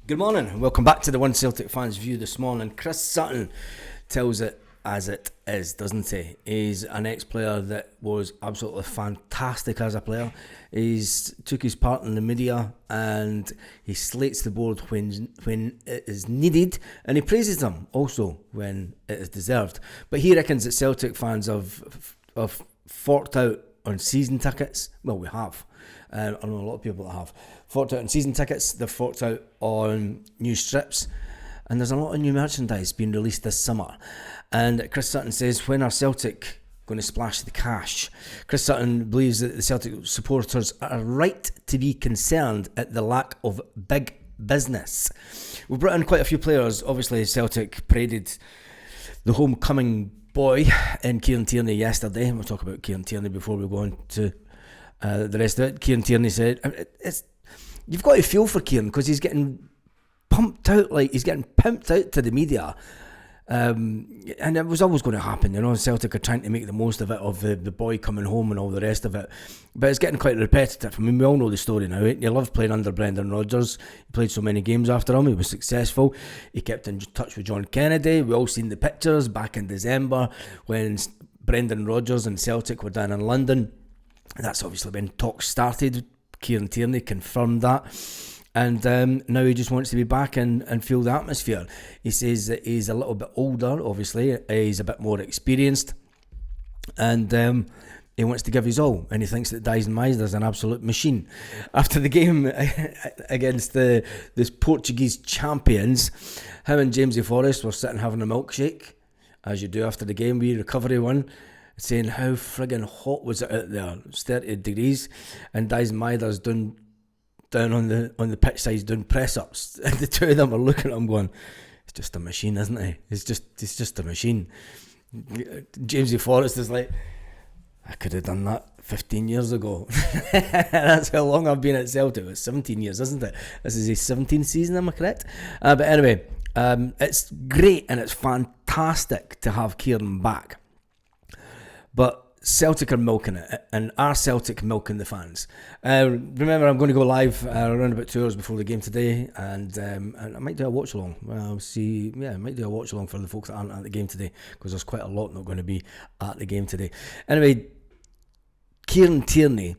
Good morning and welcome back to the One Celtic Fans View this morning. Chris Sutton tells it as it is, doesn't he? He's an ex-player that was absolutely fantastic as a player. He's took his part in the media and he slates the board when it is needed, and he praises them also when it is deserved. But he reckons that Celtic fans have forked out on season tickets. Well, we have. I know a lot of people that have forked out on season tickets. They've forked out on new strips, and there's a lot of new merchandise being released this summer. And Chris Sutton says, when are Celtic going to splash the cash? Chris Sutton believes that the Celtic supporters are right to be concerned at the lack of big business. We've brought in quite a few players. Obviously, Celtic paraded the homecoming boy in Kieran Tierney yesterday. We'll talk about Kieran Tierney before we go on to the rest of it. Kieran Tierney said, you've got to feel for Kieran because he's getting pumped out, like he's getting pumped out to the media. And it was always going to happen, you know. Celtic are trying to make the most of it, of the boy coming home and all the rest of it. But it's getting quite repetitive. I mean, we all know the story now. He loved playing under Brendan Rodgers. He played so many games after him. He was successful. He kept in touch with John Kennedy. We all seen the pictures back in December when Brendan Rodgers and Celtic were down in London. That's obviously when talks started. Kieran Tierney confirmed that. And now he just wants to be back and feel the atmosphere. He says that he's a little bit older, obviously. He's a bit more experienced. And he wants to give his all. And he thinks that Dyson Meisner's an absolute machine. After the game against this Portuguese champions, him and Jamesy Forrest were sitting having a milkshake, as you do after the game, wee recovery one, saying how friggin' hot was it out there. It's 30 degrees. And Dyson Meisner's down on the pitch side doing press-ups, and the two of them are looking at him going, it's just a machine, isn't he? It's just a machine. Jamesy Forrest is like, I could have done that 15 years ago. That's how long I've been at Celtic. It's 17 years, isn't it? This is his 17th season, am I correct? But anyway, it's great and it's fantastic to have Kieran back. But Celtic are milking it, and are Celtic milking the fans? Remember, I'm going to go live around about 2 hours before the game today, and I might do a watch along. I might do a watch along for the folks that aren't at the game today, because there's quite a lot not going to be at the game today. Anyway, Kieran Tierney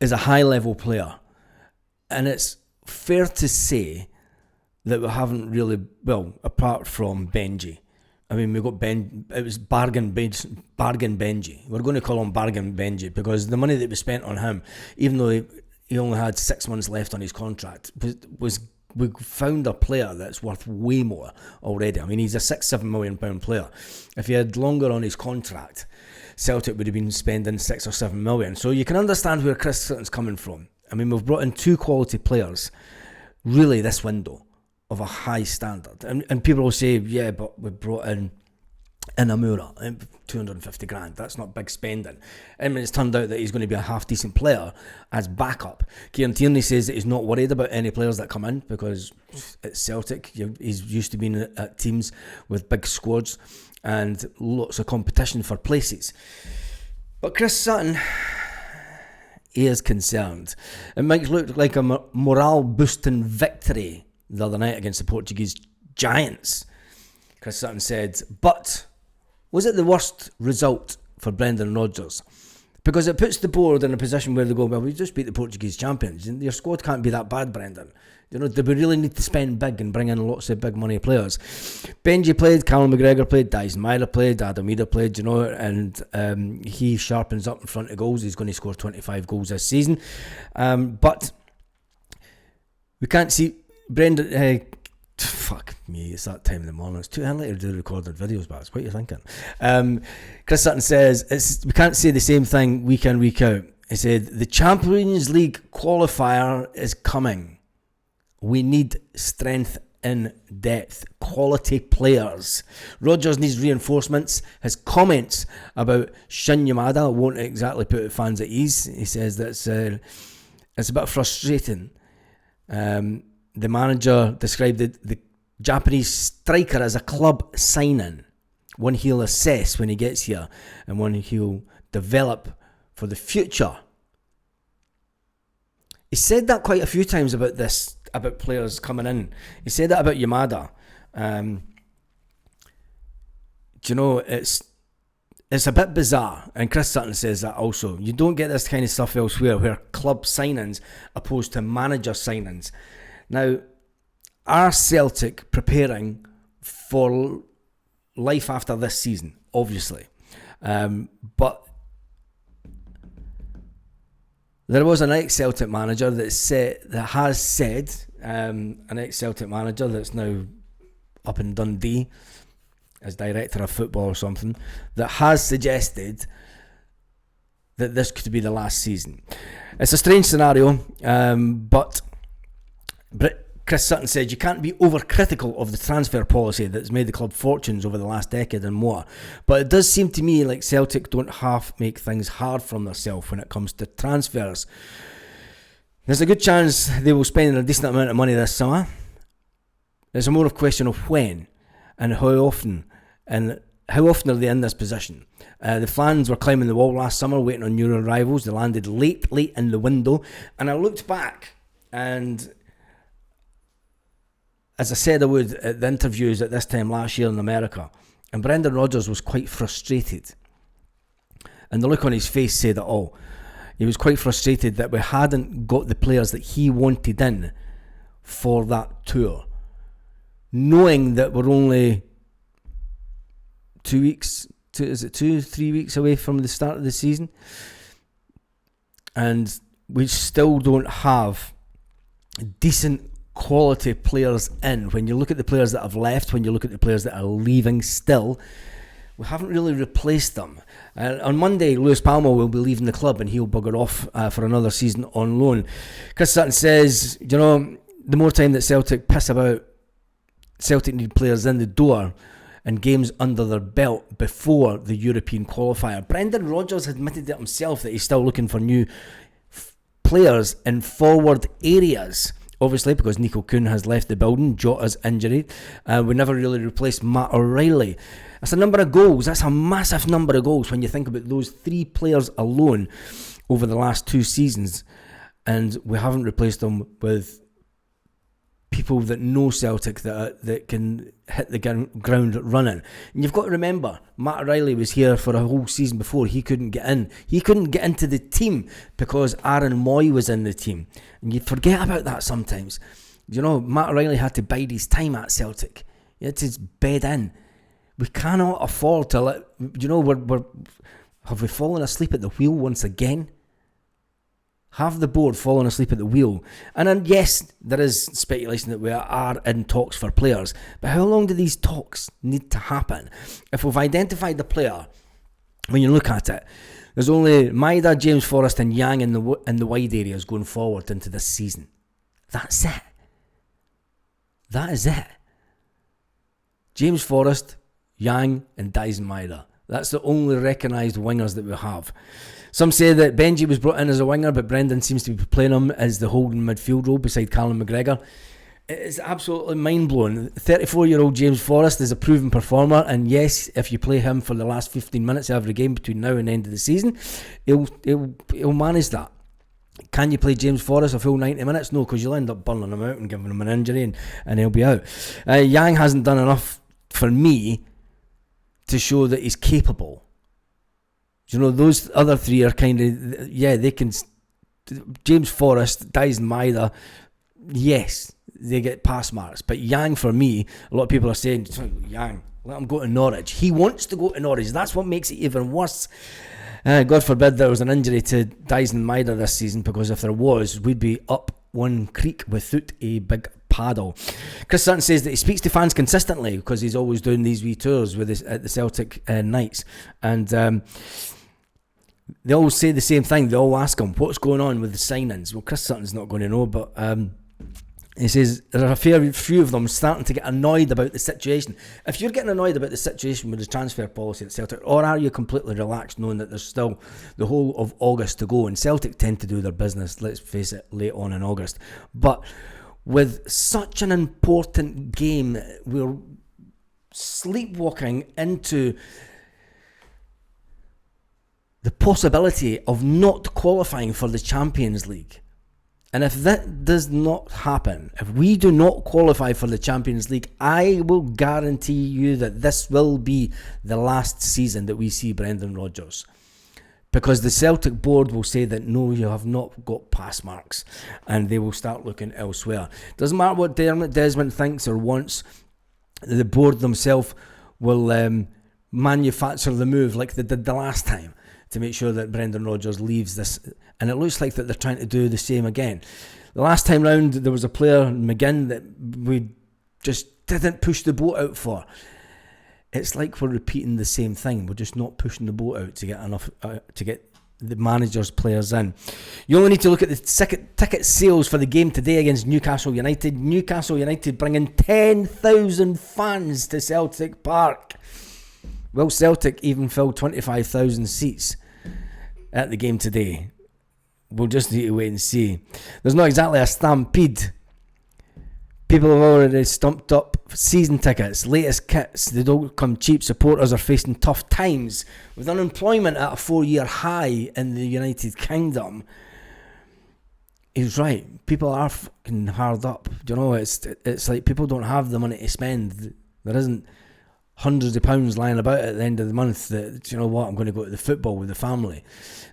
is a high level player, and it's fair to say that we haven't really, well, apart from Benji. I mean, we got it was Bargain Benji. We're going to call him Bargain Benji because the money that we spent on him, even though he only had 6 months left on his contract, we found a player that's worth way more already. I mean, he's a £6-7 million player. If he had longer on his contract, Celtic would have been spending 6 or 7 million. So you can understand where Chris Sutton's coming from. I mean, we've brought in 2 quality players, really, this window, of a high standard, and people will say, yeah, but we brought in Inamura, 250 grand. That's not big spending. I mean, it's turned out that he's going to be a half decent player as backup. Kieran Tierney says that he's not worried about any players that come in because it's Celtic. He's used to being at teams with big squads and lots of competition for places. But Chris Sutton, he is concerned. It might look like a morale boosting victory the other night against the Portuguese giants. Chris Sutton said, but was it the worst result for Brendan Rodgers? Because it puts the board in a position where they go, well, we just beat the Portuguese champions. Your squad can't be that bad, Brendan. You know, do we really need to spend big and bring in lots of big money players? Benji played, Callum McGregor played, Dyson Meisner played, Adam Ida played, you know, and he sharpens up in front of goals. He's going to score 25 goals this season. But we can't see Brendan, fuck me, it's that time in the morning. It's too early to do recorded videos, but what are you thinking? Chris Sutton says, we can't say the same thing week in, week out. He said, the Champions League qualifier is coming. We need strength in depth, quality players. Rodgers needs reinforcements. His comments about Shin Yamada won't exactly put fans at ease. He says that it's a bit frustrating. The manager described the Japanese striker as a club signing, one he'll assess when he gets here and one he'll develop for the future. He said that quite a few times about this about players coming in. He said that about Yamada. Do you know, it's a bit bizarre, and Chris Sutton says that also. You don't get this kind of stuff elsewhere, where club signings opposed to manager signings. Now, are Celtic preparing for life after this season? Obviously. But there was an ex-Celtic manager an ex-Celtic manager that's now up in Dundee as director of football or something, that has suggested that this could be the last season. It's a strange scenario, but Chris Sutton said you can't be overcritical of the transfer policy that's made the club fortunes over the last decade and more. But it does seem to me like Celtic don't half make things hard for themselves when it comes to transfers. There's a good chance they will spend a decent amount of money this summer. It's a more of a question of when and how often are they in this position. The fans were climbing the wall last summer waiting on new arrivals. They landed late in the window, and I looked back, and as I said I would at the interviews at this time last year in America, and Brendan Rodgers was quite frustrated, and the look on his face said it all. He was quite frustrated that we hadn't got the players that he wanted in for that tour, knowing that we're only 3 weeks away from the start of the season, and we still don't have decent quality players in. When you look at the players that have left, when you look at the players that are leaving still, we haven't really replaced them. On Monday, Lewis Palmer will be leaving the club, and he'll bugger off for another season on loan. Chris Sutton says, you know, the more time that Celtic piss about, Celtic need players in the door and games under their belt before the European qualifier. Brendan Rodgers admitted it himself that he's still looking for new players in forward areas. Obviously, because Nico Kuhn has left the building, Jota's injured. We never really replaced Matt O'Reilly. That's a number of goals. That's a massive number of goals when you think about those 3 players alone over the last 2 seasons. And we haven't replaced them with people that know Celtic that can hit the ground running. And you've got to remember, Matt O'Reilly was here for a whole season before. He couldn't get in. He couldn't get into the team because Aaron Moy was in the team. And you forget about that sometimes. You know, Matt O'Reilly had to bide his time at Celtic. He had to bed in. We cannot afford to let... You know, have we fallen asleep at the wheel once again? Have the board fallen asleep at the wheel? And then, yes, there is speculation that we are in talks for players. But how long do these talks need to happen? If we've identified the player, when you look at it, there's only Maida, James Forrest and Yang in the wide areas going forward into this season. That's it. That is it. James Forrest, Yang and Dyson Maida. That's the only recognised wingers that we have. Some say that Benji was brought in as a winger, but Brendan seems to be playing him as the holding midfield role beside Callum McGregor. It is absolutely mind-blowing. 34-year-old James Forrest is a proven performer, and yes, if you play him for the last 15 minutes every game between now and the end of the season, he'll manage that. Can you play James Forrest a full 90 minutes? No, because you'll end up burning him out and giving him an injury, and he'll be out. Yang hasn't done enough for me to show that he's capable. You know, those other 3 are kind of, yeah, they can. James Forrest, Dyson Maida, yes, they get pass marks. But Yang, for me, a lot of people are saying, Yang, let him go to Norwich. He wants to go to Norwich. That's what makes it even worse. God forbid there was an injury to Dyson Maida this season, because if there was, we'd be up one creek without a big paddle. Chris Sutton says that he speaks to fans consistently because he's always doing these wee tours with at the Celtic nights, and they all say the same thing. They all ask him, what's going on with the signings? Well, Chris Sutton's not going to know, but he says there are a fair few of them starting to get annoyed about the situation. If you're getting annoyed about the situation with the transfer policy at Celtic, or are you completely relaxed knowing that there's still the whole of August to go? And Celtic tend to do their business, let's face it, late on in August. But with such an important game, we're sleepwalking into the possibility of not qualifying for the Champions League. And if that does not happen, if we do not qualify for the Champions League, I will guarantee you that this will be the last season that we see Brendan Rodgers. Because the Celtic board will say that no, you have not got pass marks, and they will start looking elsewhere. Doesn't matter what Dermot Desmond thinks or wants, the board themselves will manufacture the move like they did the last time to make sure that Brendan Rodgers leaves this. And it looks like that they're trying to do the same again. The last time round, there was a player, McGinn, that we just didn't push the boat out for. It's like we're repeating the same thing. We're just not pushing the boat out to get enough to get the manager's players in. You only need to look at the ticket sales for the game today against Newcastle United. Newcastle United bringing 10,000 fans to Celtic Park. Well, Celtic even filled 25,000 seats at the game today. We'll just need to wait and see. There's not exactly a stampede. People have already stumped up season tickets, latest kits. They don't come cheap. Supporters are facing tough times with unemployment at a 4-year high in the United Kingdom. He's right. People are fucking hard up. Do you know, it's like people don't have the money to spend. There isn't hundreds of pounds lying about at the end of the month that, do you know what, I'm going to go to the football with the family.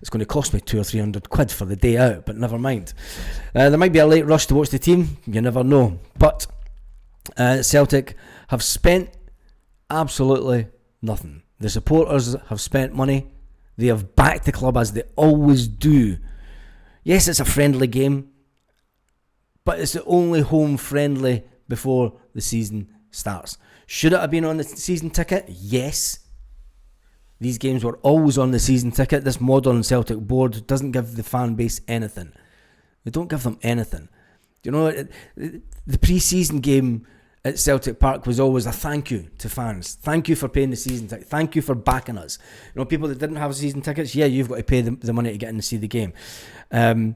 It's going to cost me 200 or 300 quid for the day out, but never mind. There might be a late rush to watch the team, you never know. But Celtic have spent absolutely nothing. The supporters have spent money. They have backed the club as they always do. Yes, it's a friendly game, but it's the only home friendly before the season starts. Should it have been on the season ticket? Yes. These games were always on the season ticket. This modern Celtic board doesn't give the fan base anything. They don't give them anything. You know, the pre-season game at Celtic Park was always a thank you to fans. Thank you for paying the season ticket. Thank you for backing us. You know, people that didn't have season tickets, yeah, you've got to pay the money to get in to see the game. The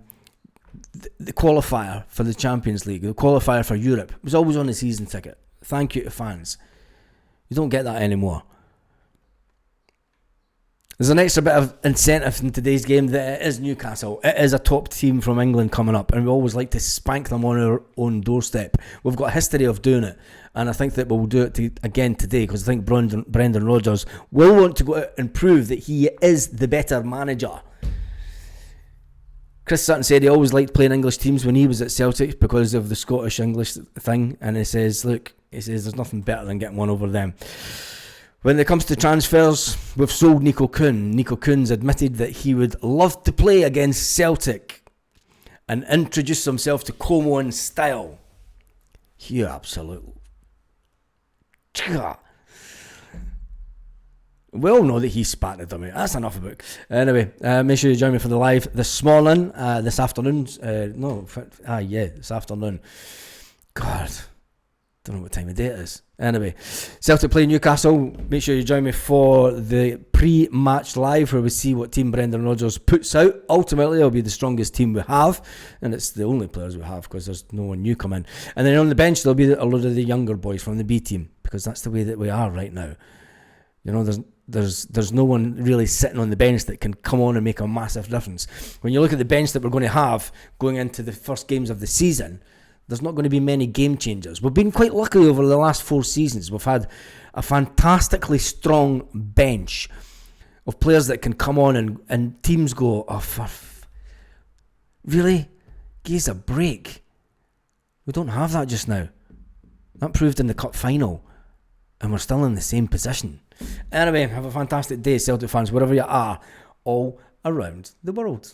qualifier for the Champions League, the qualifier for Europe, was always on the season ticket. Thank you to fans. You don't get that anymore. There's an extra bit of incentive in today's game that it is Newcastle. It is a top team from England coming up, and we always like to spank them on our own doorstep. We've got a history of doing it, and I think that we'll do it again today, because I think Brendan Rodgers will want to go out and prove that he is the better manager. Chris Sutton said he always liked playing English teams when he was at Celtic because of the Scottish English thing, and he says there's nothing better than getting one over them. When it comes to transfers, we've sold Nico Kuhn. Nico Kuhn's admitted that he would love to play against Celtic and introduce himself to Como in style. You absolute... We all know that he spat at them. That's enough about it. Anyway, make sure you join me for the live this morning, this afternoon. This afternoon. God, don't know what time of day it is. Anyway, Celtic play Newcastle. Make sure you join me for the pre-match live, where we see what team Brendan Rodgers puts out. Ultimately, it'll be the strongest team we have, and it's the only players we have because there's no one new coming. And then on the bench, there'll be a load of the younger boys from the B team, because that's the way that we are right now. You know, there's no one really sitting on the bench that can come on and make a massive difference. When you look at the bench that we're going to have going into the first games of the season, there's not going to be many game changers. We've been quite lucky over the last 4 seasons. We've had a fantastically strong bench of players that can come on and teams go, really? Give us a break. We don't have that just now. That proved in the cup final, and we're still in the same position. Anyway, have a fantastic day, Celtic fans, wherever you are, all around the world.